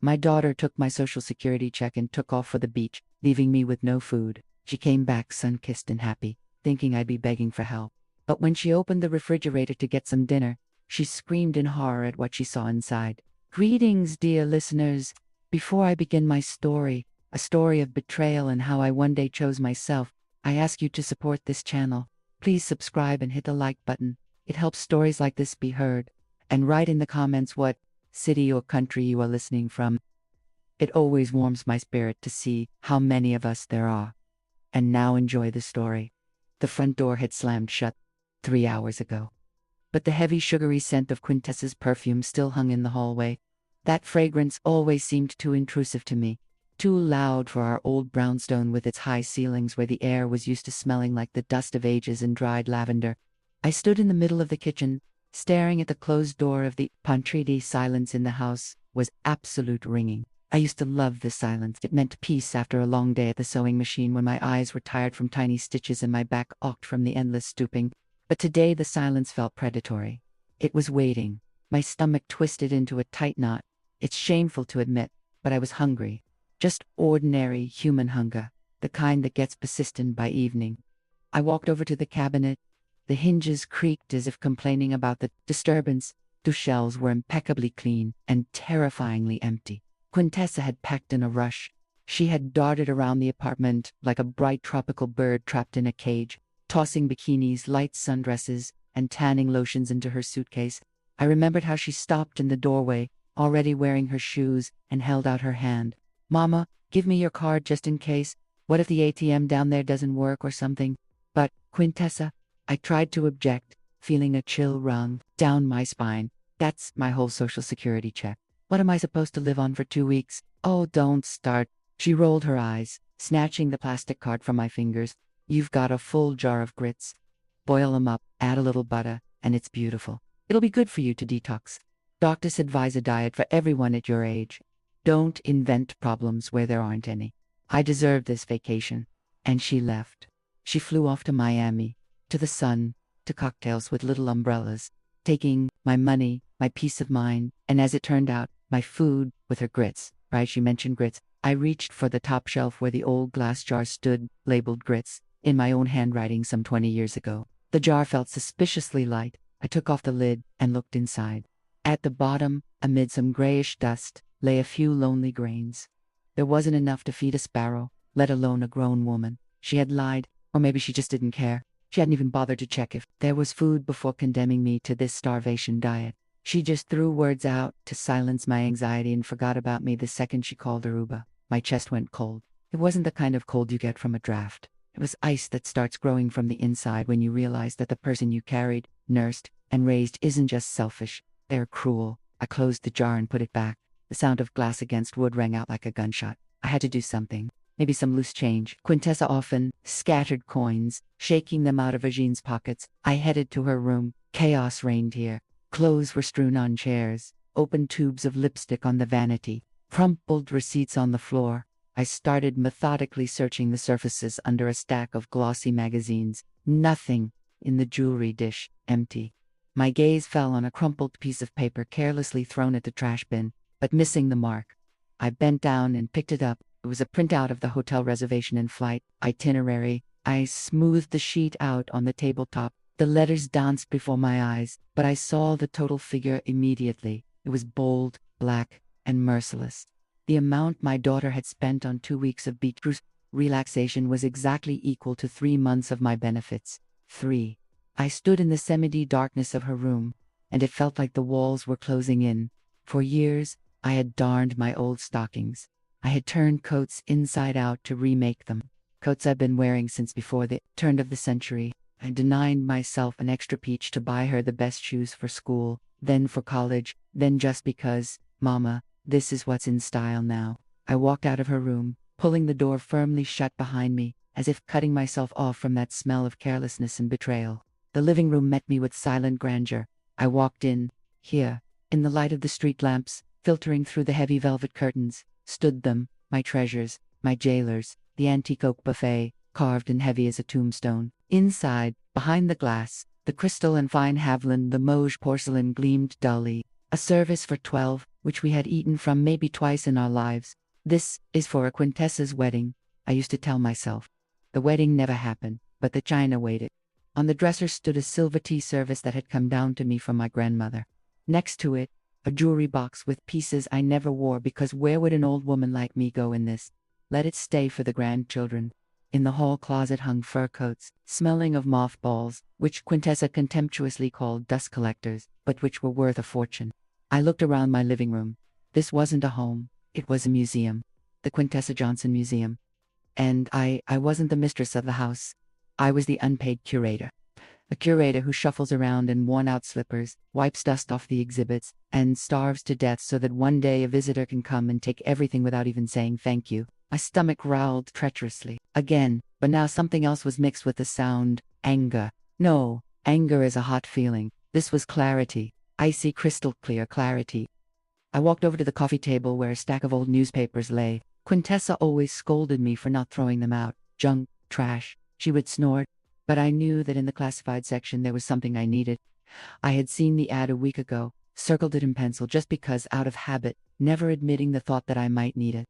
My daughter took my social security check and took off for the beach, leaving me with no food. She came back sun-kissed and happy, thinking I'd be begging for help. But when she opened the refrigerator to get some dinner, she screamed in horror at what she saw inside. Greetings, dear listeners. Before I begin my story, a story of betrayal and how I one day chose myself, I ask you to support this channel. Please subscribe and hit the like button. It helps stories like this be heard. And write in the comments what city or country you are listening from. It always warms my spirit to see how many of us there are. And now enjoy the story. The front door had slammed shut 3 hours ago. But the heavy sugary scent of Quintessa's perfume still hung in the hallway. That fragrance always seemed too intrusive to me, too loud for our old brownstone with its high ceilings where the air was used to smelling like the dust of ages and dried lavender. I stood in the middle of the kitchen, staring at the closed door of the pantry. The silence in the house was absolute ringing. I used to love this silence. It meant peace after a long day at the sewing machine when my eyes were tired from tiny stitches and my back ached from the endless stooping. But today the silence felt predatory. It was waiting. My stomach twisted into a tight knot. It's shameful to admit, but I was hungry. Just ordinary human hunger, the kind that gets persistent by evening. I walked over to the cabinet. The hinges creaked as if complaining about the disturbance. The shelves were impeccably clean and terrifyingly empty. Quintessa had packed in a rush. She had darted around the apartment like a bright tropical bird trapped in a cage, tossing bikinis, light sundresses, and tanning lotions into her suitcase. I remembered how she stopped in the doorway, already wearing her shoes, and held out her hand. "Mama, give me your card just in case. What if the ATM down there doesn't work or something?" "But, Quintessa," I tried to object, feeling a chill run down my spine. "That's my whole social security check. What am I supposed to live on for 2 weeks?" "Oh, don't start." She rolled her eyes, snatching the plastic card from my fingers. "You've got a full jar of grits. Boil them up, add a little butter, and it's beautiful. It'll be good for you to detox. Doctors advise a diet for everyone at your age. Don't invent problems where there aren't any. I deserve this vacation." And she left. She flew off to Miami, to the sun, to cocktails with little umbrellas, taking my money, my peace of mind, and as it turned out, my food with her grits. Right, she mentioned grits. I reached for the top shelf where the old glass jar stood, labeled grits, in my own handwriting some 20 years ago. The jar felt suspiciously light. I took off the lid and looked inside. At the bottom, amid some grayish dust, lay a few lonely grains. There wasn't enough to feed a sparrow, let alone a grown woman. She had lied, or maybe she just didn't care. She hadn't even bothered to check if there was food before condemning me to this starvation diet. She just threw words out to silence my anxiety and forgot about me the second she called Aruba. My chest went cold. It wasn't the kind of cold you get from a draft. It was ice that starts growing from the inside when you realize that the person you carried, nursed, and raised isn't just selfish. They're cruel. I closed the jar and put it back. The sound of glass against wood rang out like a gunshot. I had to do something. Maybe some loose change. Quintessa often scattered coins, shaking them out of her jeans pockets. I headed to her room. Chaos reigned here. Clothes were strewn on chairs, open tubes of lipstick on the vanity, crumpled receipts on the floor. I started methodically searching the surfaces under a stack of glossy magazines. Nothing in the jewelry dish, empty. My gaze fell on a crumpled piece of paper carelessly thrown at the trash bin, but missing the mark. I bent down and picked it up. It was a printout of the hotel reservation and flight itinerary. I smoothed the sheet out on the tabletop. The letters danced before my eyes, but I saw the total figure immediately. It was bold, black, and merciless. The amount my daughter had spent on 2 weeks of beach relaxation was exactly equal to 3 months of my benefits. 3. I stood in the semi-darkness of her room, and it felt like the walls were closing in. For years, I had darned my old stockings. I had turned coats inside out to remake them. Coats I'd been wearing since before the turn of the century. I denied myself an extra peach to buy her the best shoes for school, then for college, then just because, Mama, this is what's in style now. I walked out of her room, pulling the door firmly shut behind me, as if cutting myself off from that smell of carelessness and betrayal. The living room met me with silent grandeur. I walked in. Here, in the light of the street lamps, filtering through the heavy velvet curtains, stood them, my treasures, my jailers, the antique oak buffet, carved and heavy as a tombstone. Inside, behind the glass, the crystal and fine Haviland Limoges porcelain gleamed dully. A service for 12, which we had eaten from maybe twice in our lives. This is for a Quintessa's wedding, I used to tell myself. The wedding never happened, but the china waited. On the dresser stood a silver tea service that had come down to me from my grandmother. Next to it, a jewelry box with pieces I never wore, because where would an old woman like me go in this? Let it stay for the grandchildren. In the hall closet hung fur coats, smelling of mothballs, which Quintessa contemptuously called dust collectors, but which were worth a fortune. I looked around my living room. This wasn't a home, it was a museum. The Quintessa Johnson Museum. And I wasn't the mistress of the house. I was the unpaid curator. A curator who shuffles around in worn-out slippers, wipes dust off the exhibits, and starves to death so that one day a visitor can come and take everything without even saying thank you. My stomach growled treacherously. Again, but now something else was mixed with the sound. Anger. No, anger is a hot feeling. This was clarity. Icy, crystal clear clarity. I walked over to the coffee table where a stack of old newspapers lay. Quintessa always scolded me for not throwing them out. Junk, trash, she would snort. But I knew that in the classified section there was something I needed. I had seen the ad a week ago, circled it in pencil just because, out of habit, never admitting the thought that I might need it.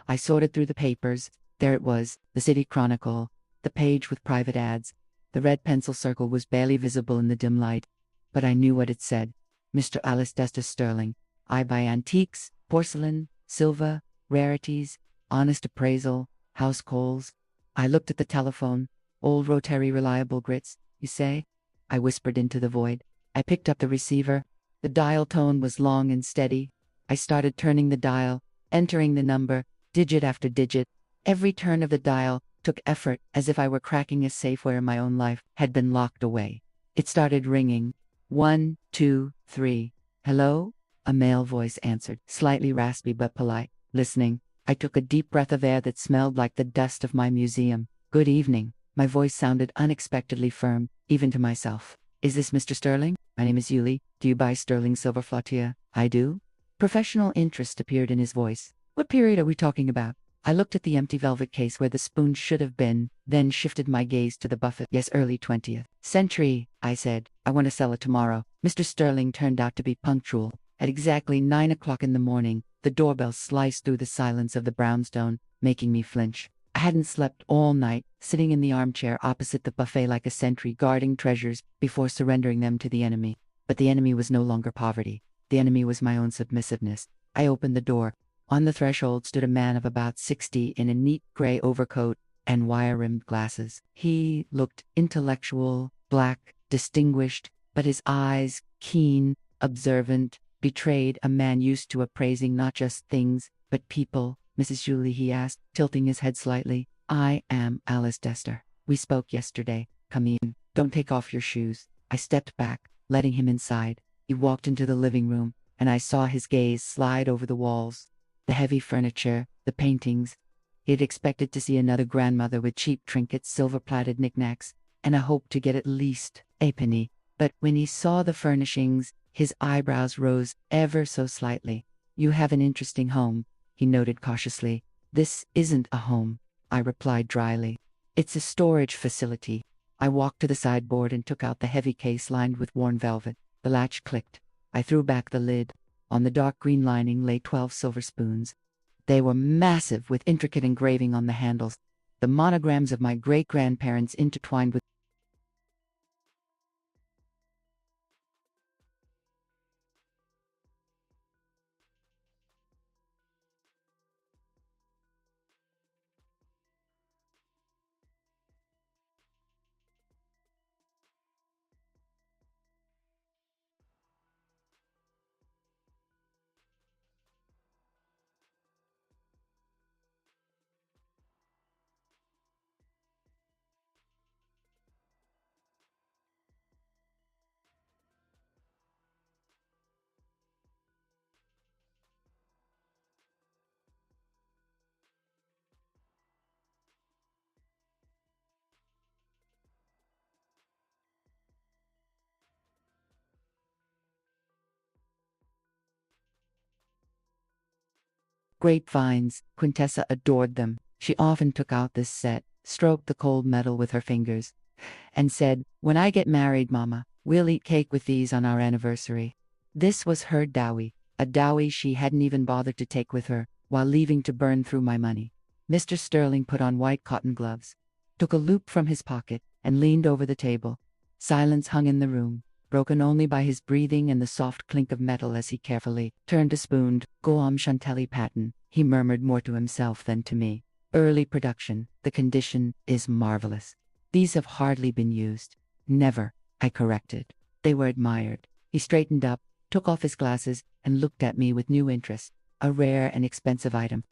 I sorted through the papers. There it was, the City Chronicle, the page with private ads. The red pencil circle was barely visible in the dim light, but I knew what it said. Mr. Alasdair Sterling. I buy antiques, porcelain, silver, rarities, honest appraisal, house coals. I looked at the telephone. Old Rotary Reliable Grits, you say? I whispered into the void. I picked up the receiver. The dial tone was long and steady. I started turning the dial, entering the number, digit after digit. Every turn of the dial took effort, as if I were cracking a safe where my own life had been locked away. It started ringing. 1, 2, 3. Hello? A male voice answered, slightly raspy but polite. Listening, I took a deep breath of air that smelled like the dust of my museum. Good evening. My voice sounded unexpectedly firm, even to myself. Is this Mr. Sterling? My name is Yuli. Do you buy sterling silver flotilla? I do. Professional interest appeared in his voice. What period are we talking about? I looked at the empty velvet case where the spoon should have been, then shifted my gaze to the buffet. Yes, early 20th century, I said. I want to sell it tomorrow. Mr. Sterling turned out to be punctual. At exactly 9 o'clock in the morning, the doorbell sliced through the silence of the brownstone, making me flinch. I hadn't slept all night, sitting in the armchair opposite the buffet like a sentry guarding treasures before surrendering them to the enemy. But the enemy was no longer poverty. The enemy was my own submissiveness. I opened the door. On the threshold stood a man of about 60 in a neat gray overcoat and wire-rimmed glasses. He looked intellectual, black, distinguished, but his eyes, keen, observant, betrayed a man used to appraising not just things, but people. Mrs. Julie, he asked, tilting his head slightly. I am Alasdair. We spoke yesterday. Come in. Don't take off your shoes. I stepped back, letting him inside. He walked into the living room, and I saw his gaze slide over the walls. The heavy furniture, the paintings. He had expected to see another grandmother with cheap trinkets, silver-plated knickknacks, and a hope to get at least a penny. But when he saw the furnishings, his eyebrows rose ever so slightly. You have an interesting home, he noted cautiously. This isn't a home, I replied dryly. It's a storage facility. I walked to the sideboard and took out the heavy case lined with worn velvet. The latch clicked. I threw back the lid. On the dark green lining lay 12 silver spoons. They were massive, with intricate engraving on the handles, the monograms of my great-grandparents intertwined with grapevines. Quintessa adored them. She often took out this set, stroked the cold metal with her fingers, and said, "When I get married, Mama, we'll eat cake with these on our anniversary." This was her dowie, a dowry she hadn't even bothered to take with her, while leaving to burn through my money. Mr. Sterling put on white cotton gloves, took a loop from his pocket, and leaned over the table. Silence hung in the room, broken only by his breathing and the soft clink of metal as he carefully turned a spoon. Goam Chantilly pattern, he murmured more to himself than to me. Early production, the condition is marvelous. These have hardly been used. Never, I corrected. They were admired. He straightened up, took off his glasses, and looked at me with new interest. A rare and expensive item.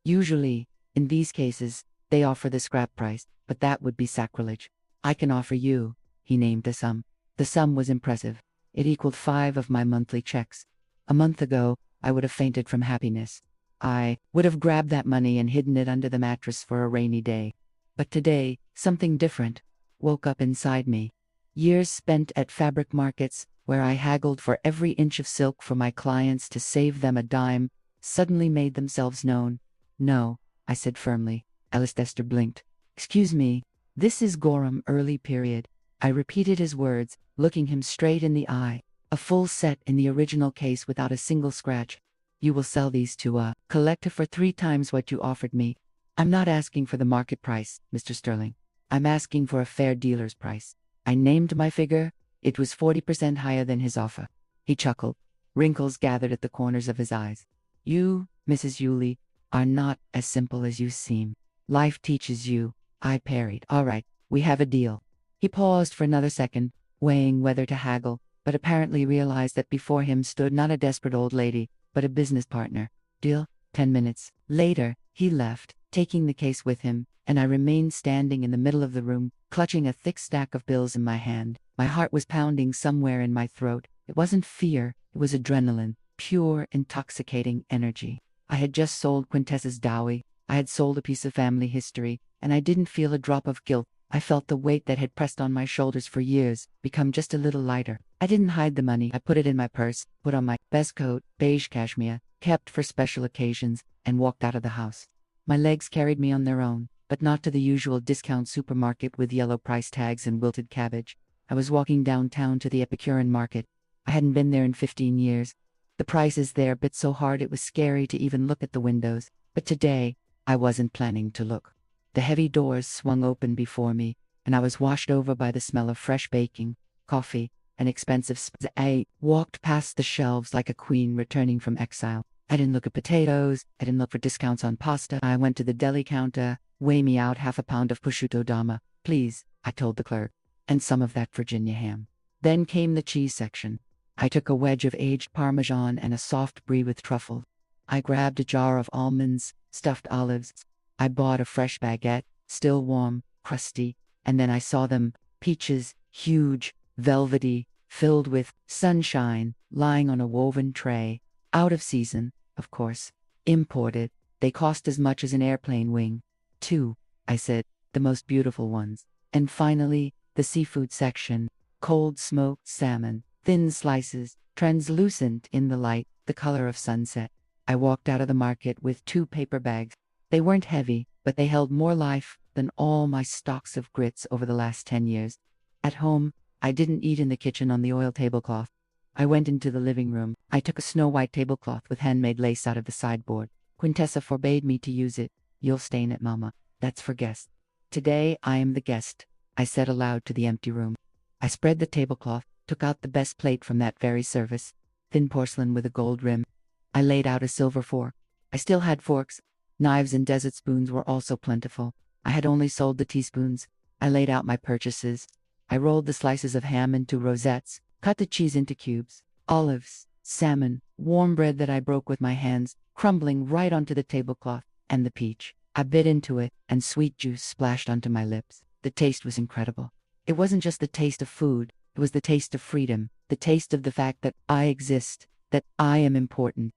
Usually, in these cases, they offer the scrap price, but that would be sacrilege. I can offer you, he named a sum. The sum was impressive. It equaled 5 of my monthly checks. A month ago, I would have fainted from happiness. I would have grabbed that money and hidden it under the mattress for a rainy day. But today, something different woke up inside me. Years spent at fabric markets, where I haggled for every inch of silk for my clients to save them a dime, suddenly made themselves known. No, I said firmly. Alcester blinked. Excuse me, this is Gorham early period. I repeated his words, looking him straight in the eye. A full set in the original case without a single scratch. You will sell these to a collector for 3 times what you offered me. I'm not asking for the market price, Mr. Sterling. I'm asking for a fair dealer's price. I named my figure. It was 40% higher than his offer. He chuckled. Wrinkles gathered at the corners of his eyes. You, Mrs. Yulee, are not as simple as you seem. Life teaches you, I parried. All right, we have a deal. He paused for another second, weighing whether to haggle, but apparently realized that before him stood not a desperate old lady, but a business partner. Deal? 10 minutes. Later, he left, taking the case with him, and I remained standing in the middle of the room, clutching a thick stack of bills in my hand. My heart was pounding somewhere in my throat. It wasn't fear, it was adrenaline, pure, intoxicating energy. I had just sold Quintessa's dowry. I had sold a piece of family history, and I didn't feel a drop of guilt. I felt the weight that had pressed on my shoulders for years become just a little lighter. I didn't hide the money. I put it in my purse, put on my best coat, beige cashmere, kept for special occasions, and walked out of the house. My legs carried me on their own, but not to the usual discount supermarket with yellow price tags and wilted cabbage. I was walking downtown to the Epicurean market. I hadn't been there in 15 years. The prices there bit so hard it was scary to even look at the windows. But today, I wasn't planning to look. The heavy doors swung open before me, and I was washed over by the smell of fresh baking, coffee, and expensive spices. I walked past the shelves like a queen returning from exile. I didn't look at potatoes. I didn't look for discounts on pasta. I went to the deli counter. Weigh me out 1/2 pound of prosciutto dama, please, I told the clerk, and some of that Virginia ham. Then came the cheese section. I took a wedge of aged Parmesan and a soft brie with truffle. I grabbed a jar of almonds, stuffed olives. I bought a fresh baguette, still warm, crusty, and then I saw them, peaches, huge, velvety, filled with sunshine, lying on a woven tray. Out of season, of course. Imported. They cost as much as an airplane wing. 2, I said, the most beautiful ones. And finally, the seafood section. Cold smoked salmon, thin slices, translucent in the light, the color of sunset. I walked out of the market with 2 paper bags. They weren't heavy, but they held more life than all my stocks of grits over the last 10 years. At home, I didn't eat in the kitchen on the oil tablecloth. I went into the living room. I took a snow-white tablecloth with handmade lace out of the sideboard. Quintessa forbade me to use it. You'll stain it, Mama. That's for guests. Today I am the guest, I said aloud to the empty room. I spread the tablecloth, took out the best plate from that very service, thin porcelain with a gold rim. I laid out a silver fork. I still had forks. Knives and desert spoons were also plentiful. I had only sold the teaspoons. I laid out my purchases. I rolled the slices of ham into rosettes, cut the cheese into cubes, olives, salmon, warm bread that I broke with my hands, crumbling right onto the tablecloth, and the peach. I bit into it, and sweet juice splashed onto my lips. The taste was incredible. It wasn't just the taste of food, it was the taste of freedom, the taste of the fact that I exist, that I am important,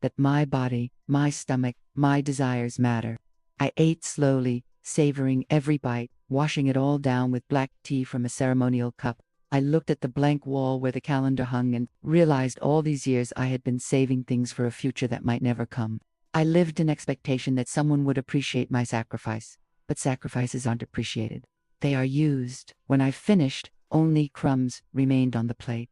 that my body, my stomach, my desires matter. I ate slowly, savoring every bite, washing it all down with black tea from a ceremonial cup. I looked at the blank wall where the calendar hung and realized all these years I had been saving things for a future that might never come. I lived in expectation that someone would appreciate my sacrifice, but sacrifices aren't appreciated. They are used. When I finished, only crumbs remained on the plate.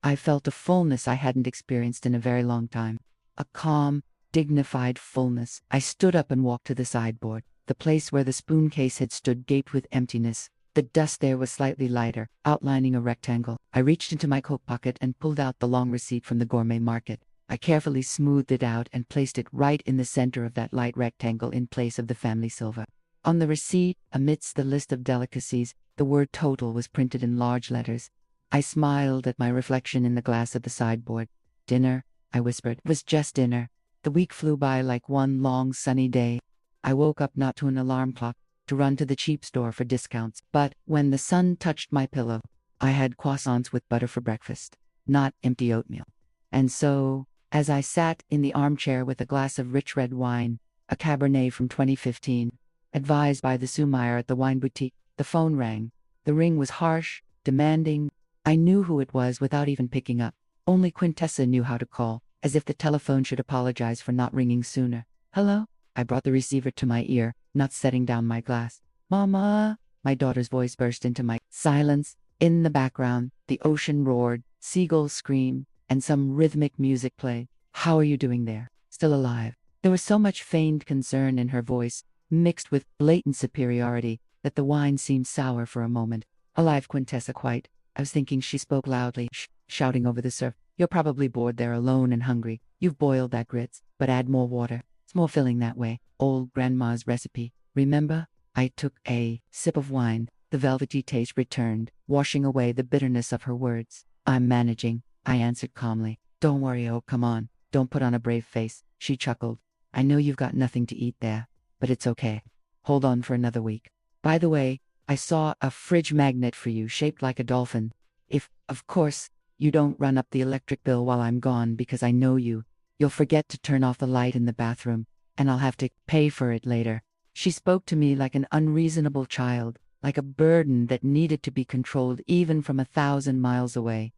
I felt a fullness I hadn't experienced in a very long time. A calm, dignified fullness. I stood up and walked to the sideboard. The place where the spoon case had stood gaped with emptiness. The dust there was slightly lighter, outlining a rectangle. I reached into my coat pocket and pulled out the long receipt from the gourmet market. I carefully smoothed it out and placed it right in the center of that light rectangle in place of the family silver. On the receipt, amidst the list of delicacies, the word total was printed in large letters. I smiled at my reflection in the glass of the sideboard. Dinner, I whispered. It was just dinner. The week flew by like one long sunny day. I woke up not to an alarm clock, to run to the cheap store for discounts. But when the sun touched my pillow, I had croissants with butter for breakfast, not empty oatmeal. And so, as I sat in the armchair with a glass of rich red wine, a Cabernet from 2015, advised by the Sumayer at the wine boutique, the phone rang. The ring was harsh, demanding. I knew who it was without even picking up. Only Quintessa knew how to call, as if the telephone should apologize for not ringing sooner. Hello? I brought the receiver to my ear, not setting down my glass. Mama! My daughter's voice burst into my silence. In the background, the ocean roared, seagulls screamed, and some rhythmic music played. How are you doing there? Still alive? There was so much feigned concern in her voice, mixed with blatant superiority, that the wine seemed sour for a moment. Alive, Quintessa, quite. I was thinking she spoke loudly, shouting over the surf. You're probably bored there alone and hungry. You've boiled that grits, but add more water. It's more filling that way. Old grandma's recipe. Remember? I took a sip of wine. The velvety taste returned, washing away the bitterness of her words. I'm managing, I answered calmly. Don't worry, oh, come on. Don't put on a brave face. She chuckled. I know you've got nothing to eat there, but it's okay. Hold on for another week. By the way, I saw a fridge magnet for you shaped like a dolphin. If, of course, you don't run up the electric bill while I'm gone, because I know you. You'll forget to turn off the light in the bathroom, and I'll have to pay for it later. She spoke to me like an unreasonable child, like a burden that needed to be controlled even from 1,000 miles away.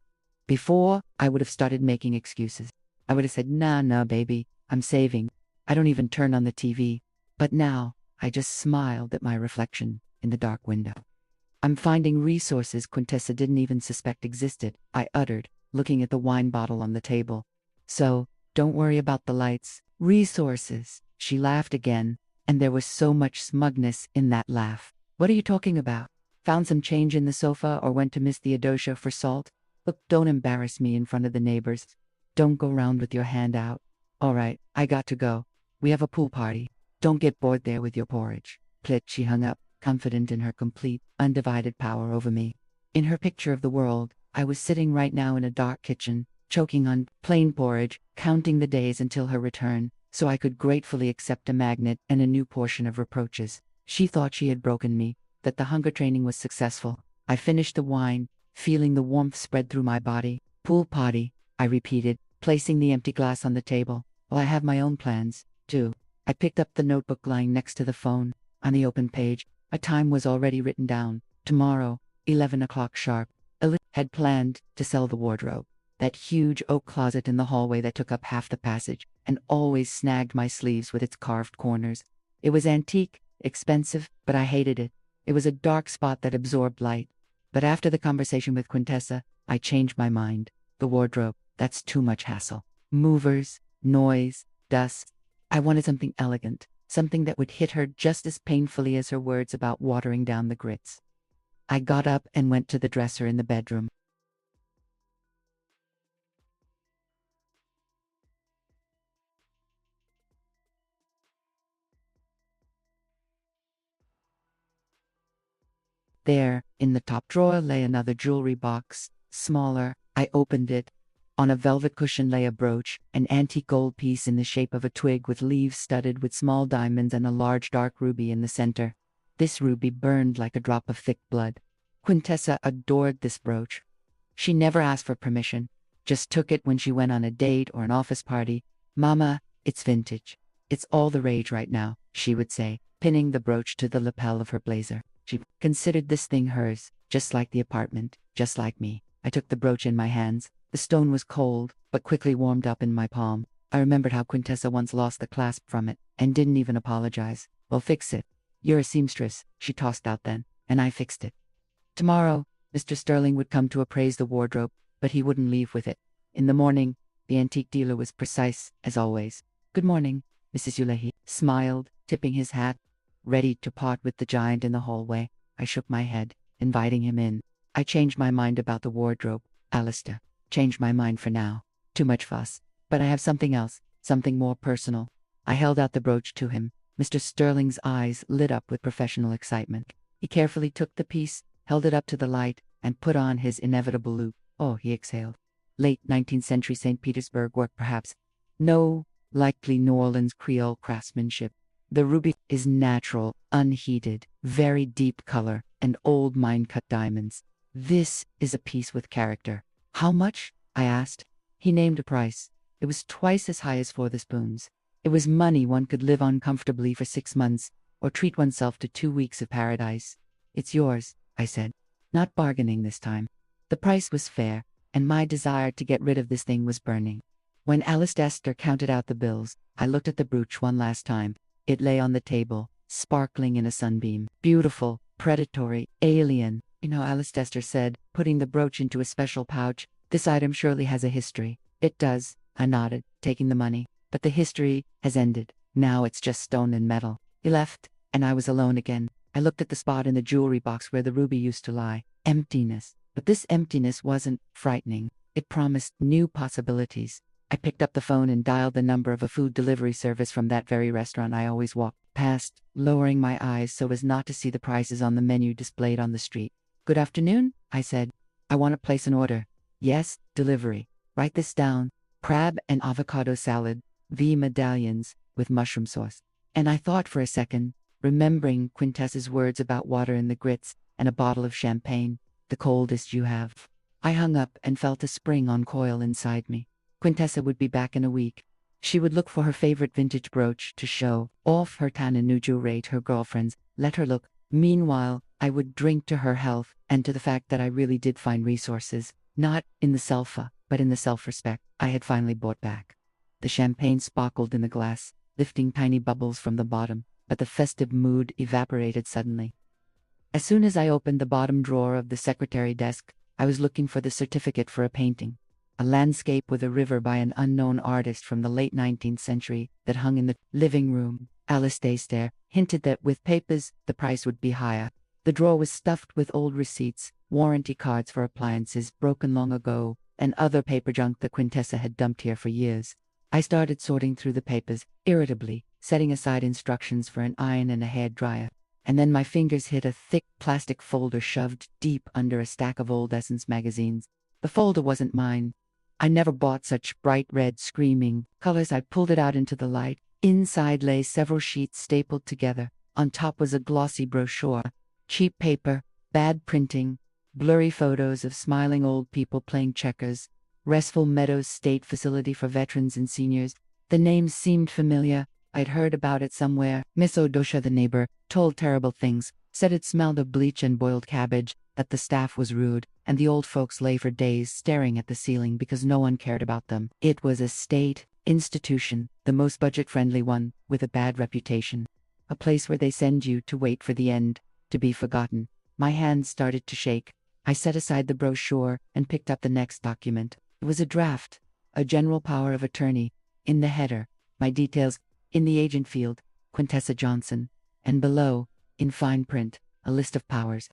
Before, I would have started making excuses. I would have said, nah, baby, I'm saving. I don't even turn on the TV. But now, I just smiled at my reflection in the dark window. I'm finding resources Quintessa didn't even suspect existed, I uttered, looking at the wine bottle on the table. So, don't worry about the lights. Resources. She laughed again, and there was so much smugness in that laugh. What are you talking about? Found some change in the sofa or went to Miss Theodosia for salt? Look, don't embarrass me in front of the neighbors. Don't go round with your hand out. All right, I got to go. We have a pool party. Don't get bored there with your porridge. Plit, she hung up, confident in her complete, undivided power over me. In her picture of the world, I was sitting right now in a dark kitchen, choking on plain porridge, counting the days until her return, so I could gratefully accept a magnet and a new portion of reproaches. She thought she had broken me, that the hunger training was successful. I finished the wine, feeling the warmth spread through my body. Pool party, I repeated, placing the empty glass on the table. Well, I have my own plans, too. I picked up the notebook lying next to the phone. On the open page, a time was already written down. Tomorrow, 11 o'clock sharp. Elizabeth had planned to sell the wardrobe. That huge oak closet in the hallway that took up half the passage, and always snagged my sleeves with its carved corners. It was antique, expensive, but I hated it. It was a dark spot that absorbed light. But after the conversation with Quintessa, I changed my mind. The wardrobe, that's too much hassle. Movers, noise, dust. I wanted something elegant, something that would hit her just as painfully as her words about watering down the grits. I got up and went to the dresser in the bedroom. There, in the top drawer, lay another jewelry box, smaller. I opened it. On a velvet cushion lay a brooch, an antique gold piece in the shape of a twig with leaves studded with small diamonds and a large dark ruby in the center. This ruby burned like a drop of thick blood. Quintessa adored this brooch. She never asked for permission, just took it when she went on a date or an office party. Mama, it's vintage. It's all the rage right now, she would say, pinning the brooch to the lapel of her blazer. She considered this thing hers, just like the apartment, just like me. I took the brooch in my hands. The stone was cold, but quickly warmed up in my palm. I remembered how Quintessa once lost the clasp from it, and didn't even apologize. Well, fix it. You're a seamstress, she tossed out then, and I fixed it. Tomorrow, Mr. Sterling would come to appraise the wardrobe. but he wouldn't leave with it. In the morning, the antique dealer was precise as always. "Good morning," Mrs. Ulahi smiled, tipping his hat. Ready to part with the giant in the hallway, I shook my head, inviting him in. "I changed my mind about the wardrobe, Alistair. Changed my mind for now. Too much fuss. But I have something else, something more personal." I held out the brooch to him. Mr. Sterling's eyes lit up with professional excitement. He carefully took the piece, held it up to the light, and put on his inevitable loop. "Oh," he exhaled. "Late 19th century St. Petersburg work, perhaps. No, likely New Orleans Creole craftsmanship. The ruby is natural, unheated, very deep color, and old mine-cut diamonds. This is a piece with character." "How much?" I asked. He named a price. It was twice as high as for the spoons. It was money one could live on comfortably for 6 months, or treat oneself to 2 weeks of paradise. "It's yours," I said, not bargaining this time. The price was fair, and my desire to get rid of this thing was burning. When Alistair counted out the bills, I looked at the brooch one last time. It lay on the table, sparkling in a sunbeam. Beautiful, predatory, alien. "You know," Alistair said, putting the brooch into a special pouch, "this item surely has a history." "It does," I nodded, taking the money. "But the history has ended. Now it's just stone and metal." He left, and I was alone again. I looked at the spot in the jewelry box where the ruby used to lie. Emptiness. But this emptiness wasn't frightening. It promised new possibilities. I picked up the phone and dialed the number of a food delivery service from that very restaurant I always walked past, lowering my eyes so as not to see the prices on the menu displayed on the street. "Good afternoon," I said. "I want to place an order." "Yes, delivery. Write this down. Crab and avocado salad, V medallions, with mushroom sauce." And I thought for a second, remembering Quintessa's words about water in the grits and a bottle of champagne, "the coldest you have." I hung up and felt a spring uncoil inside me. Quintessa would be back in a week. She would look for her favorite vintage brooch to show off her Tananuju rate her girlfriends, let her look. Meanwhile, I would drink to her health and to the fact that I really did find resources, not in the selfa, but in the self-respect I had finally bought back. The champagne sparkled in the glass, lifting tiny bubbles from the bottom, but the festive mood evaporated suddenly. As soon as I opened the bottom drawer of the secretary desk, I was looking for the certificate for a painting. A landscape with a river by an unknown artist from the late 19th century that hung in the living room. Alistair hinted that with papers, the price would be higher. The drawer was stuffed with old receipts, warranty cards for appliances broken long ago, and other paper junk that Quintessa had dumped here for years. I started sorting through the papers, irritably, setting aside instructions for an iron and a hair dryer. And then my fingers hit a thick plastic folder shoved deep under a stack of old Essence magazines. The folder wasn't mine. I never bought such bright red, screaming colors. I pulled it out into the light. Inside lay several sheets stapled together. On top was a glossy brochure. Cheap paper, bad printing, blurry photos of smiling old people playing checkers. Restful Meadows State Facility for Veterans and Seniors. The name seemed familiar. I'd heard about it somewhere. Miss Odosha, the neighbor, told terrible things, said it smelled of bleach and boiled cabbage, that the staff was rude, and the old folks lay for days staring at the ceiling because no one cared about them. It was a state institution, the most budget-friendly one, with a bad reputation. A place where they send you to wait for the end, to be forgotten. My hands started to shake. I set aside the brochure and picked up the next document. It was a draft, a general power of attorney. In the header, my details, in the agent field, Quintessa Johnson, and below, in fine print, a list of powers.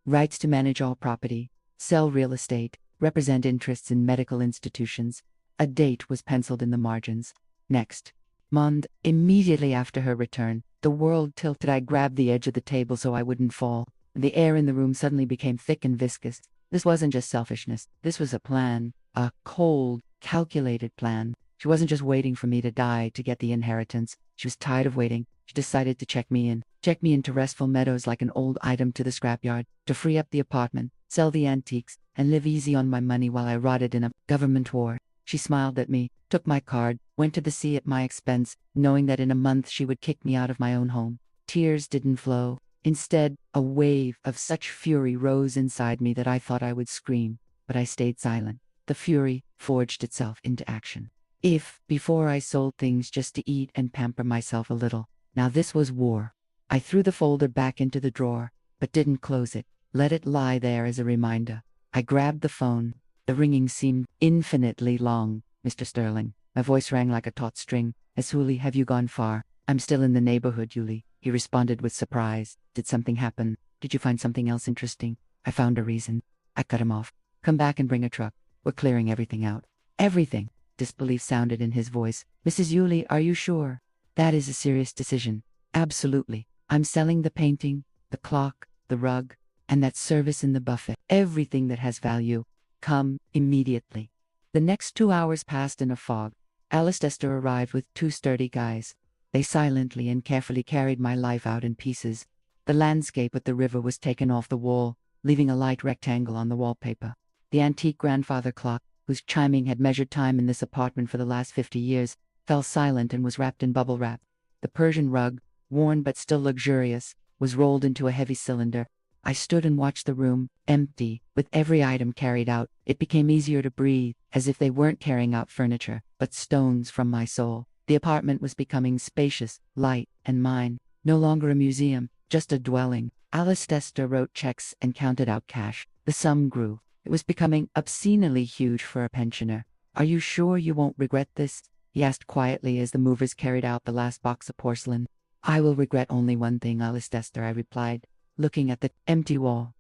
Rights to manage all property, sell real estate, represent interests in medical institutions. A date was penciled in the margins. Next. Mond. Immediately after her return, the world tilted. I grabbed the edge of the table so I wouldn't fall. The air in the room suddenly became thick and viscous. This wasn't just selfishness. This was a plan. A cold, calculated plan. She wasn't just waiting for me to die to get the inheritance. She was tired of waiting. She decided to check me in. Check me into Restful Meadows like an old item to the scrapyard, to free up the apartment, sell the antiques, and live easy on my money while I rotted in a government war. She smiled at me, took my card, went to the sea at my expense, knowing that in a month she would kick me out of my own home. Tears didn't flow. Instead, a wave of such fury rose inside me that I thought I would scream, but I stayed silent. The fury forged itself into action. If, before I sold things just to eat and pamper myself a little, now this was war. I threw the folder back into the drawer, but didn't close it. Let it lie there as a reminder. I grabbed the phone. The ringing seemed infinitely long. Mr. Sterling. My voice rang like a taut string. Yuli, have you gone far? I'm still in the neighborhood, Yuli. He responded with surprise. Did something happen? Did you find something else interesting? I found a reason. I cut him off. Come back and bring a truck. We're clearing everything out. Everything. Disbelief sounded in his voice. Mrs. Yuli, are you sure? That is a serious decision. Absolutely. I'm selling the painting, the clock, the rug, and that service in the buffet. Everything that has value. Come immediately. The next 2 hours passed in a fog. Alice Esther arrived with 2 sturdy guys. They silently and carefully carried my life out in pieces. The landscape at the river was taken off the wall, leaving a light rectangle on the wallpaper. The antique grandfather clock, whose chiming had measured time in this apartment for the last 50 years, fell silent and was wrapped in bubble wrap. The Persian rug, worn but still luxurious, was rolled into a heavy cylinder. I stood and watched the room, empty, with every item carried out. It became easier to breathe, as if they weren't carrying out furniture, but stones from my soul. The apartment was becoming spacious, light, and mine. No longer a museum, just a dwelling. Alice Esther wrote checks and counted out cash. The sum grew. It was becoming obscenely huge for a pensioner. Are you sure you won't regret this? He asked quietly as the movers carried out the last box of porcelain. I will regret only one thing, Alice Esther, I replied, looking at the empty wall,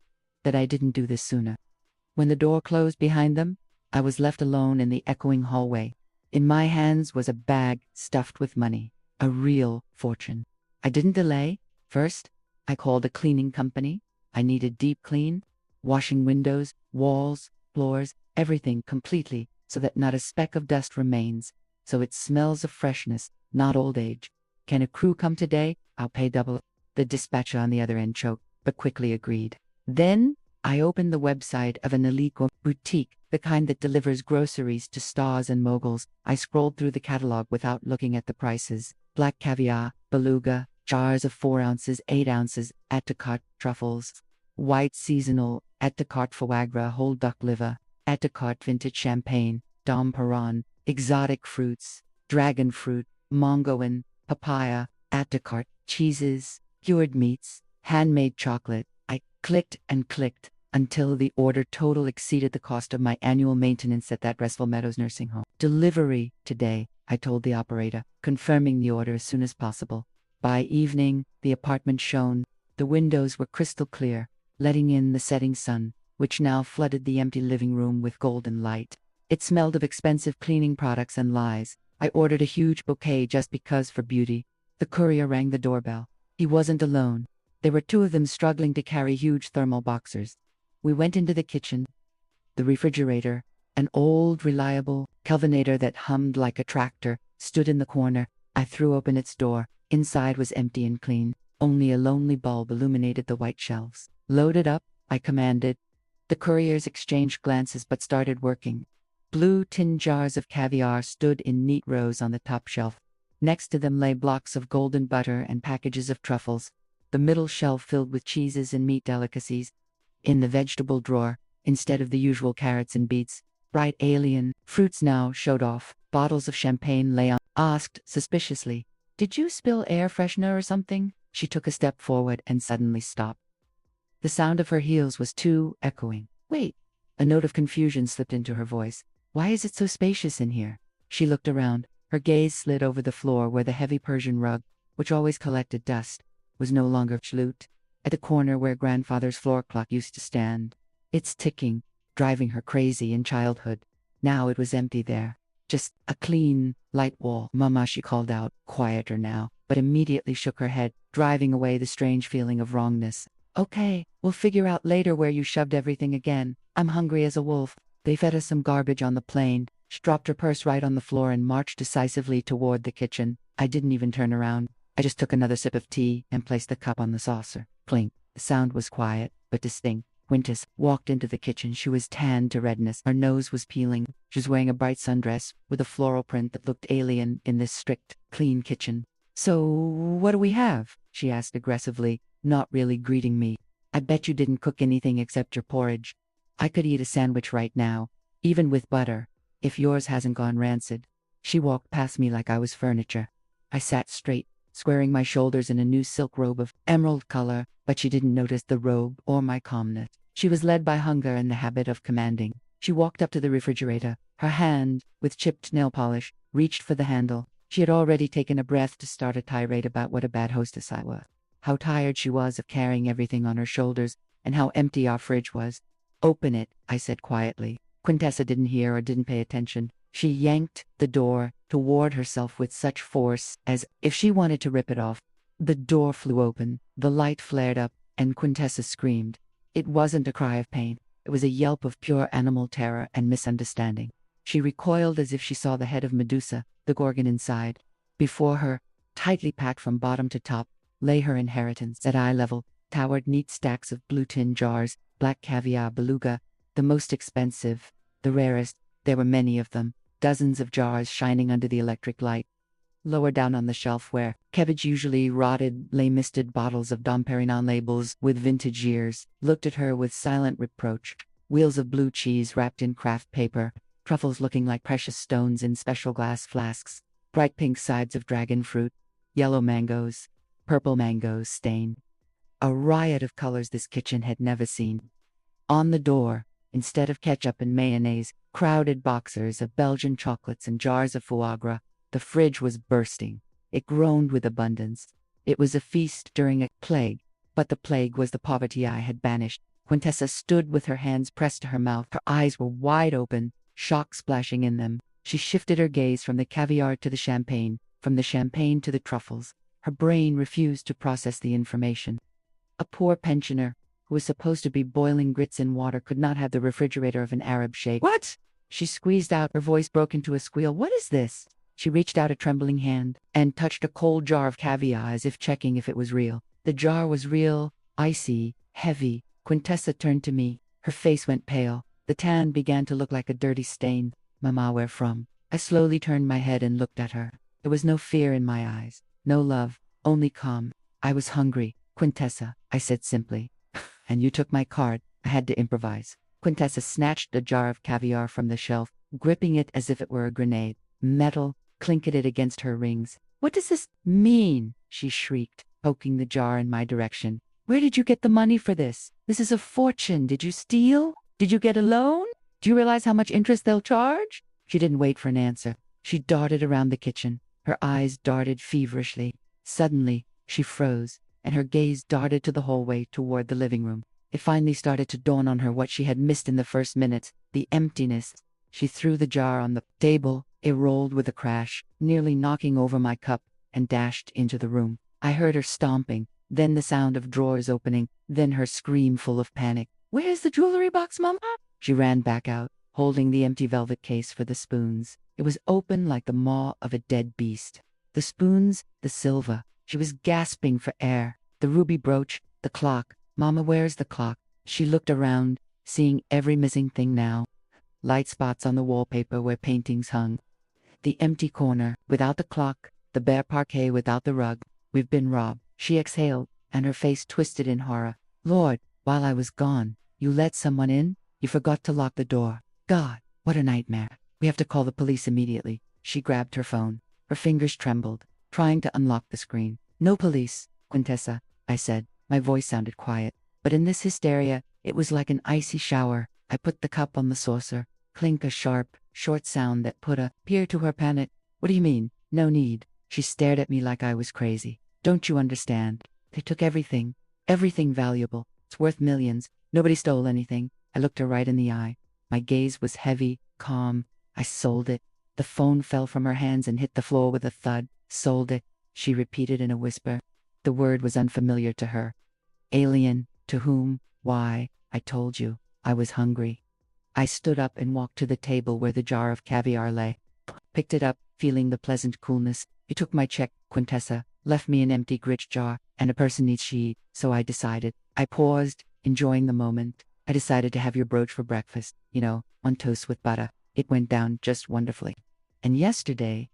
that I didn't do this sooner. When the door closed behind them, I was left alone in the echoing hallway. In my hands was a bag stuffed with money, a real fortune. I didn't delay. First, I called a cleaning company. I needed deep clean, washing windows, walls, floors, everything completely, so that not a speck of dust remains, so it smells of freshness, not old age. Can a crew come today? I'll pay double. The dispatcher on the other end choked, but quickly agreed. Then I opened the website of an elite boutique, the kind that delivers groceries to stars and moguls. I scrolled through the catalog without looking at the prices. Black caviar, beluga, jars of 4 ounces, 8 ounces, add to cart truffles. White seasonal, add to cart foie gras, whole duck liver, add to cart vintage champagne, Dom Perignon, exotic fruits, dragon fruit, mangoin, papaya, add to cart, cheeses, cured meats, handmade chocolate. I clicked and clicked until the order total exceeded the cost of my annual maintenance at that Restful Meadows nursing home. Delivery today, I told the operator, confirming the order as soon as possible. By evening, the apartment shone. The windows were crystal clear, letting in the setting sun, which now flooded the empty living room with golden light. It smelled of expensive cleaning products and lies. I ordered a huge bouquet just because for beauty. The courier rang the doorbell. He wasn't alone. There were 2 of them struggling to carry huge thermal boxers. We went into the kitchen. The refrigerator, an old, reliable Kelvinator that hummed like a tractor, stood in the corner. I threw open its door. Inside was empty and clean. Only a lonely bulb illuminated the white shelves. Load it up, I commanded. The couriers exchanged glances but started working. Blue tin jars of caviar stood in neat rows on the top shelf. Next to them lay blocks of golden butter and packages of truffles. The middle shelf filled with cheeses and meat delicacies. In the vegetable drawer, instead of the usual carrots and beets, bright alien fruits now showed off. Bottles of champagne lay on. Asked suspiciously, "Did you spill air freshener or something?" She took a step forward and suddenly stopped. The sound of her heels was too echoing. Wait. A note of confusion slipped into her voice. Why is it so spacious in here? She looked around. Her gaze slid over the floor where the heavy Persian rug, which always collected dust, was no longer looped. At the corner where grandfather's floor clock used to stand. Its ticking, driving her crazy in childhood. Now it was empty there. Just a clean, light wall. Mama, she called out, quieter now, but immediately shook her head, driving away the strange feeling of wrongness. Okay, we'll figure out later where you shoved everything again. I'm hungry as a wolf. They fed us some garbage on the plane. She dropped her purse right on the floor and marched decisively toward the kitchen. I didn't even turn around. I just took another sip of tea and placed the cup on the saucer. Clink. The sound was quiet, but distinct. Quintus walked into the kitchen. She was tanned to redness. Her nose was peeling. She was wearing a bright sundress with a floral print that looked alien in this strict, clean kitchen. So, what do we have? She asked aggressively, not really greeting me. I bet you didn't cook anything except your porridge. I could eat a sandwich right now, even with butter, if yours hasn't gone rancid. She walked past me like I was furniture. I sat straight, squaring my shoulders in a new silk robe of emerald color, but she didn't notice the robe or my calmness. She was led by hunger and the habit of commanding. She walked up to the refrigerator. Her hand, with chipped nail polish, reached for the handle. She had already taken a breath to start a tirade about what a bad hostess I was. How tired she was of carrying everything on her shoulders, and how empty our fridge was. "Open it," I said quietly. Quintessa didn't hear or didn't pay attention. She yanked the door toward herself with such force as if she wanted to rip it off. The door flew open, the light flared up, and Quintessa screamed. It wasn't a cry of pain. It was a yelp of pure animal terror and misunderstanding. She recoiled as if she saw the head of Medusa, the Gorgon inside. Before her, tightly packed from bottom to top, lay her inheritance. At eye level towered neat stacks of blue tin jars, black caviar beluga, the most expensive, the rarest. There were many of them, dozens of jars shining under the electric light. Lower down on the shelf where cabbage usually rotted lay misted bottles of Dom Perignon labels with vintage years, looked at her with silent reproach. Wheels of blue cheese wrapped in craft paper, truffles looking like precious stones in special glass flasks, bright pink sides of dragon fruit, yellow mangoes, purple mangoes stained. A riot of colors this kitchen had never seen. On the door, instead of ketchup and mayonnaise, crowded boxers of Belgian chocolates and jars of foie gras. The fridge was bursting. It groaned with abundance. It was a feast during a plague, but the plague was the poverty I had banished. Quintessa stood with her hands pressed to her mouth. Her eyes were wide open, shock splashing in them. She shifted her gaze from the caviar to the champagne, from the champagne to the truffles. Her brain refused to process the information. A poor pensioner, who was supposed to be boiling grits in water, could not have the refrigerator of an Arab sheikh. "What?" she squeezed out. Her voice broke into a squeal. "What is this?" She reached out a trembling hand and touched a cold jar of caviar as if checking if it was real. The jar was real, icy, heavy. Quintessa turned to me. Her face went pale. The tan began to look like a dirty stain. "Mama, where from?" I slowly turned my head and looked at her. There was no fear in my eyes, no love, only calm. "I was hungry, Quintessa," I said simply. "And you took my card." I had to improvise. Quintessa snatched a jar of caviar from the shelf, gripping it as if it were a grenade. Metal, clinking it against her rings. "What does this mean?" she shrieked, poking the jar in my direction. "Where did you get the money for this? This is a fortune. Did you steal? Did you get a loan? Do you realize how much interest they'll charge?" She didn't wait for an answer. She darted around the kitchen. Her eyes darted feverishly. Suddenly, she froze, and her gaze darted to the hallway toward the living room. It finally started to dawn on her what she had missed in the first minutes, the emptiness. She threw the jar on the table. It rolled with a crash, nearly knocking over my cup, and dashed into the room. I heard her stomping, then the sound of drawers opening, then her scream full of panic. "Where's the jewelry box, Mama?" She ran back out, holding the empty velvet case for the spoons. It was open like the maw of a dead beast. The spoons, the silver. She was gasping for air. The ruby brooch, the clock. "Mama, where's the clock?" She looked around, seeing every missing thing now. Light spots on the wallpaper where paintings hung. The empty corner, without the clock, the bare parquet without the rug. "We've been robbed." She exhaled, and her face twisted in horror. "Lord, while I was gone, you let someone in? You forgot to lock the door. God, what a nightmare. We have to call the police immediately." She grabbed her phone. Her fingers trembled, trying to unlock the screen. "No police, Quintessa," I said. My voice sounded quiet, but in this hysteria, it was like an icy shower. I put the cup on the saucer. Clink, a sharp, short sound that put a peer to her panic. "What do you mean? No need." She stared at me like I was crazy. "Don't you understand? They took everything. Everything valuable. It's worth millions. Nobody stole anything." I looked her right in the eye. My gaze was heavy, calm. "I sold it." The phone fell from her hands and hit the floor with a thud. "Sold it," she repeated in a whisper. The word was unfamiliar to her. Alien. To whom? Why? "I told you. I was hungry." I stood up and walked to the table where the jar of caviar lay. Picked it up, feeling the pleasant coolness. "You took my check, Quintessa, left me an empty grit jar, and a person needs she, so I decided." I paused, enjoying the moment. "I decided to have your brooch for breakfast, on toast with butter. It went down just wonderfully. And yesterday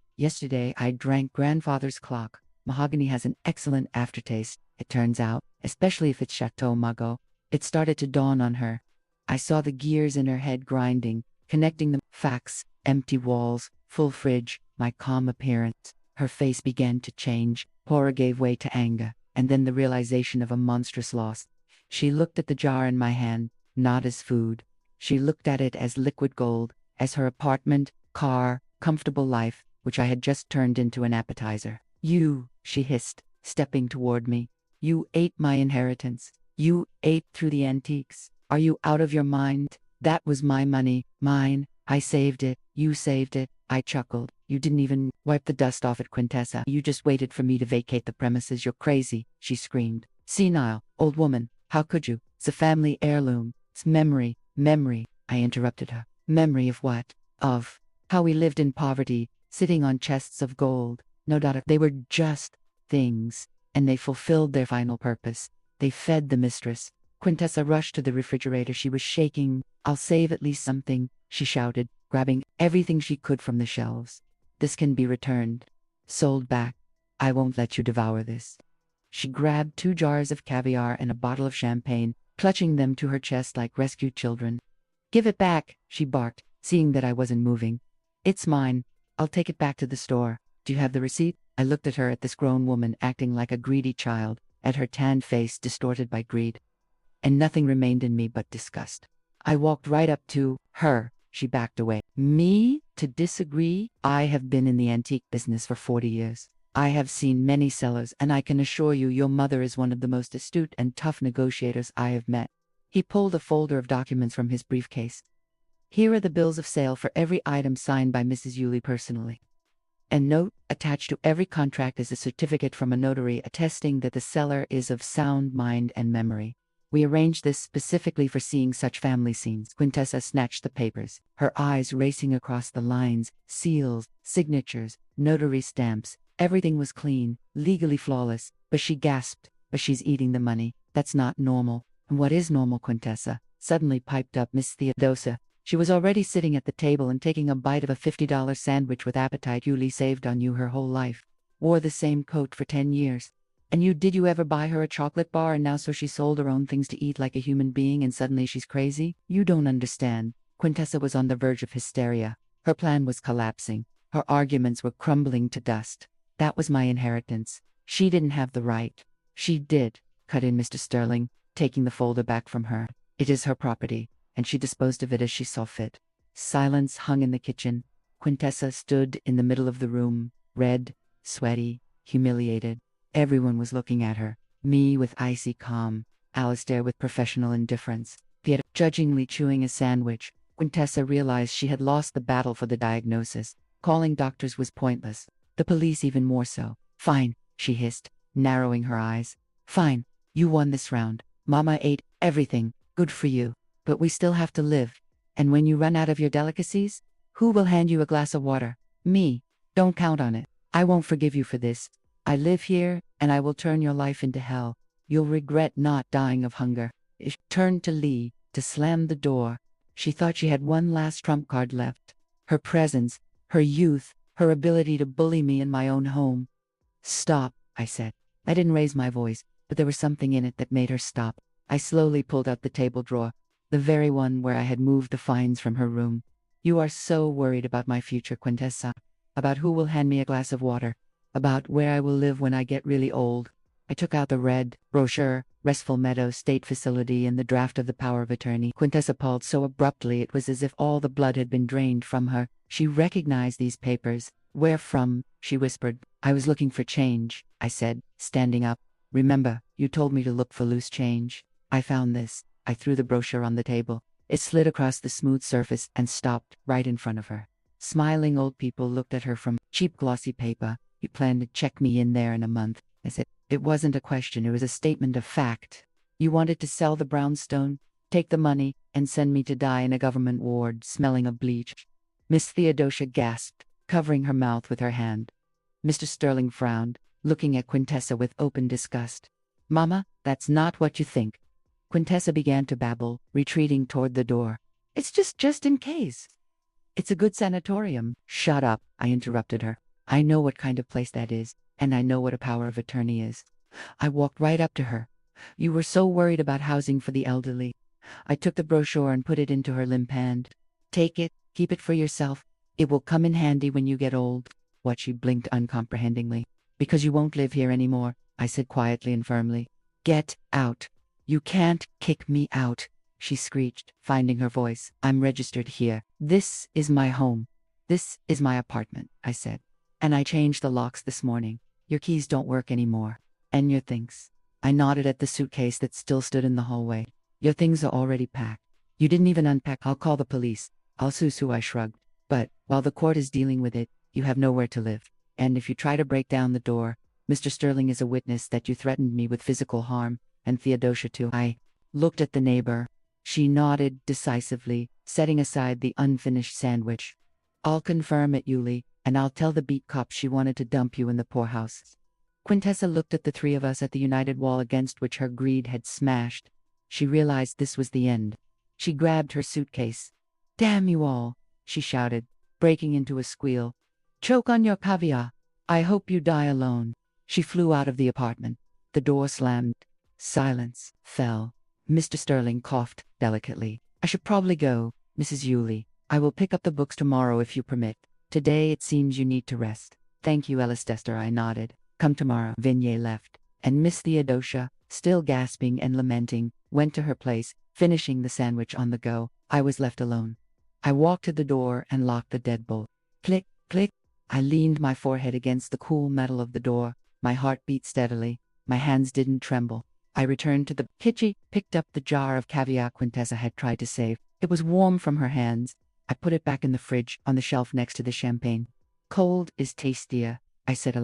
I drank grandfather's clock. Mahogany has an excellent aftertaste, it turns out, especially if it's Chateau Margaux." It started to dawn on her. I saw the gears in her head grinding, connecting the facts, empty walls, full fridge, my calm appearance. Her face began to change. Horror gave way to anger, and then the realization of a monstrous loss. She looked at the jar in my hand, not as food, She looked at it as liquid gold, as her apartment, car, comfortable life, which I had just turned into an appetizer. You, she hissed, stepping toward me. You ate my inheritance. You ate through the antiques. Are you out of your mind? That was my money, mine. I saved it. You saved it. I chuckled. You didn't even wipe the dust off it, Quintessa. You just waited for me to vacate the premises. You're crazy, she screamed. Senile, old woman, how could you? It's a family heirloom. It's memory, memory. I interrupted her. Memory of what? Of how we lived in poverty, sitting on chests of gold. No doubt they were just things, and they fulfilled their final purpose. They fed the mistress. Quintessa rushed to the refrigerator. She was shaking. I'll save at least something, she shouted, grabbing everything she could from the shelves. This can be returned. Sold back. I won't let you devour this. She grabbed 2 jars of caviar and a bottle of champagne, clutching them to her chest like rescued children. Give it back, she barked, seeing that I wasn't moving. It's mine. I'll take it back to the store. Do you have the receipt? I looked at her, at this grown woman acting like a greedy child, at her tanned face distorted by greed. And nothing remained in me but disgust. I walked right up to her. She backed away. Me? To disagree? I have been in the antique business for 40 years. I have seen many sellers, and I can assure you your mother is one of the most astute and tough negotiators I have met. He pulled a folder of documents from his briefcase. Here are the bills of sale for every item signed by Mrs. Yulee personally. And note, attached to every contract is a certificate from a notary attesting that the seller is of sound mind and memory. We arranged this specifically for seeing such family scenes. Quintessa snatched the papers, her eyes racing across the lines, seals, signatures, notary stamps. Everything was clean, legally flawless, but she gasped. But she's eating the money. That's not normal. And what is normal, Quintessa? Suddenly piped up Miss Theodosia. She was already sitting at the table and taking a bite of a $50 sandwich with appetite. Yulee saved on you her whole life. Wore the same coat for 10 years. And did you ever buy her a chocolate bar, and now so she sold her own things to eat like a human being and suddenly she's crazy? You don't understand. Quintessa was on the verge of hysteria. Her plan was collapsing. Her arguments were crumbling to dust. That was my inheritance. She didn't have the right. She did, cut in Mr. Sterling, taking the folder back from her. It is her property, and she disposed of it as she saw fit. Silence hung in the kitchen. Quintessa stood in the middle of the room, red, sweaty, humiliated. Everyone was looking at her, me with icy calm, Alistair with professional indifference, Theodore judgingly chewing a sandwich. Quintessa realized she had lost the battle for the diagnosis. Calling doctors was pointless. The police even more so. Fine, she hissed, narrowing her eyes. Fine, you won this round. Mama ate everything. Good for you. But we still have to live. And when you run out of your delicacies, who will hand you a glass of water? Me. Don't count on it. I won't forgive you for this. I live here, and I will turn your life into hell. You'll regret not dying of hunger. She turned to Lee, to slam the door. She thought she had one last trump card left. Her presence, her youth, her ability to bully me in my own home. Stop, I said. I didn't raise my voice, but there was something in it that made her stop. I slowly pulled out the table drawer, the very one where I had moved the finds from her room. You are so worried about my future, Quintessa. About who will hand me a glass of water. About where I will live when I get really old. I took out the red brochure, Restful Meadows State Facility, and the draft of the power of attorney. Quintessa paused so abruptly it was as if all the blood had been drained from her. She recognized these papers. Where from? She whispered. I was looking for change, I said, standing up. Remember, you told me to look for loose change. I found this. I threw the brochure on the table. It slid across the smooth surface and stopped right in front of her. Smiling old people looked at her from cheap glossy paper. You planned to check me in there in a month. I said, it wasn't a question, it was a statement of fact. You wanted to sell the brownstone, take the money, and send me to die in a government ward, smelling of bleach. Miss Theodosia gasped, covering her mouth with her hand. Mr. Sterling frowned, looking at Quintessa with open disgust. Mama, that's not what you think. Quintessa began to babble, retreating toward the door. It's just in case. It's a good sanatorium. Shut up, I interrupted her. I know what kind of place that is, and I know what a power of attorney is. I walked right up to her. You were so worried about housing for the elderly. I took the brochure and put it into her limp hand. Take it, keep it for yourself. It will come in handy when you get old. What? She blinked uncomprehendingly. Because you won't live here anymore, I said quietly and firmly. Get out. You can't kick me out. she screeched, finding her voice. I'm registered here. This is my home. This is my apartment, I said. And I changed the locks this morning. Your keys don't work anymore. And your things. I nodded at the suitcase that still stood in the hallway. Your things are already packed. You didn't even unpack. I'll call the police. I'll sue, I shrugged. But, while the court is dealing with it, you have nowhere to live. And if you try to break down the door, Mr. Sterling is a witness that you threatened me with physical harm, and Theodosia too. I looked at the neighbor. She nodded decisively, setting aside the unfinished sandwich. I'll confirm it, Yuli, and I'll tell the beat cop she wanted to dump you in the poorhouse. Quintessa looked at the three of us at the united wall against which her greed had smashed. She realized this was the end. She grabbed her suitcase. Damn you all, she shouted, breaking into a squeal. Choke on your caviar. I hope you die alone. She flew out of the apartment. The door slammed. Silence fell. Mr. Sterling coughed delicately. I should probably go, Mrs. Yuli. I will pick up the books tomorrow if you permit. Today it seems you need to rest. Thank you, Elistester, I nodded. Come tomorrow. Vignay left, and Miss Theodosia, still gasping and lamenting, went to her place, finishing the sandwich on the go. I was left alone. I walked to the door and locked the deadbolt. Click, click. I leaned my forehead against the cool metal of the door. My heart beat steadily. My hands didn't tremble. I returned to the kitchen, picked up the jar of caviar Quintessa had tried to save. It was warm from her hands. I put it back in the fridge, on the shelf next to the champagne. Cold is tastier, I said aloud.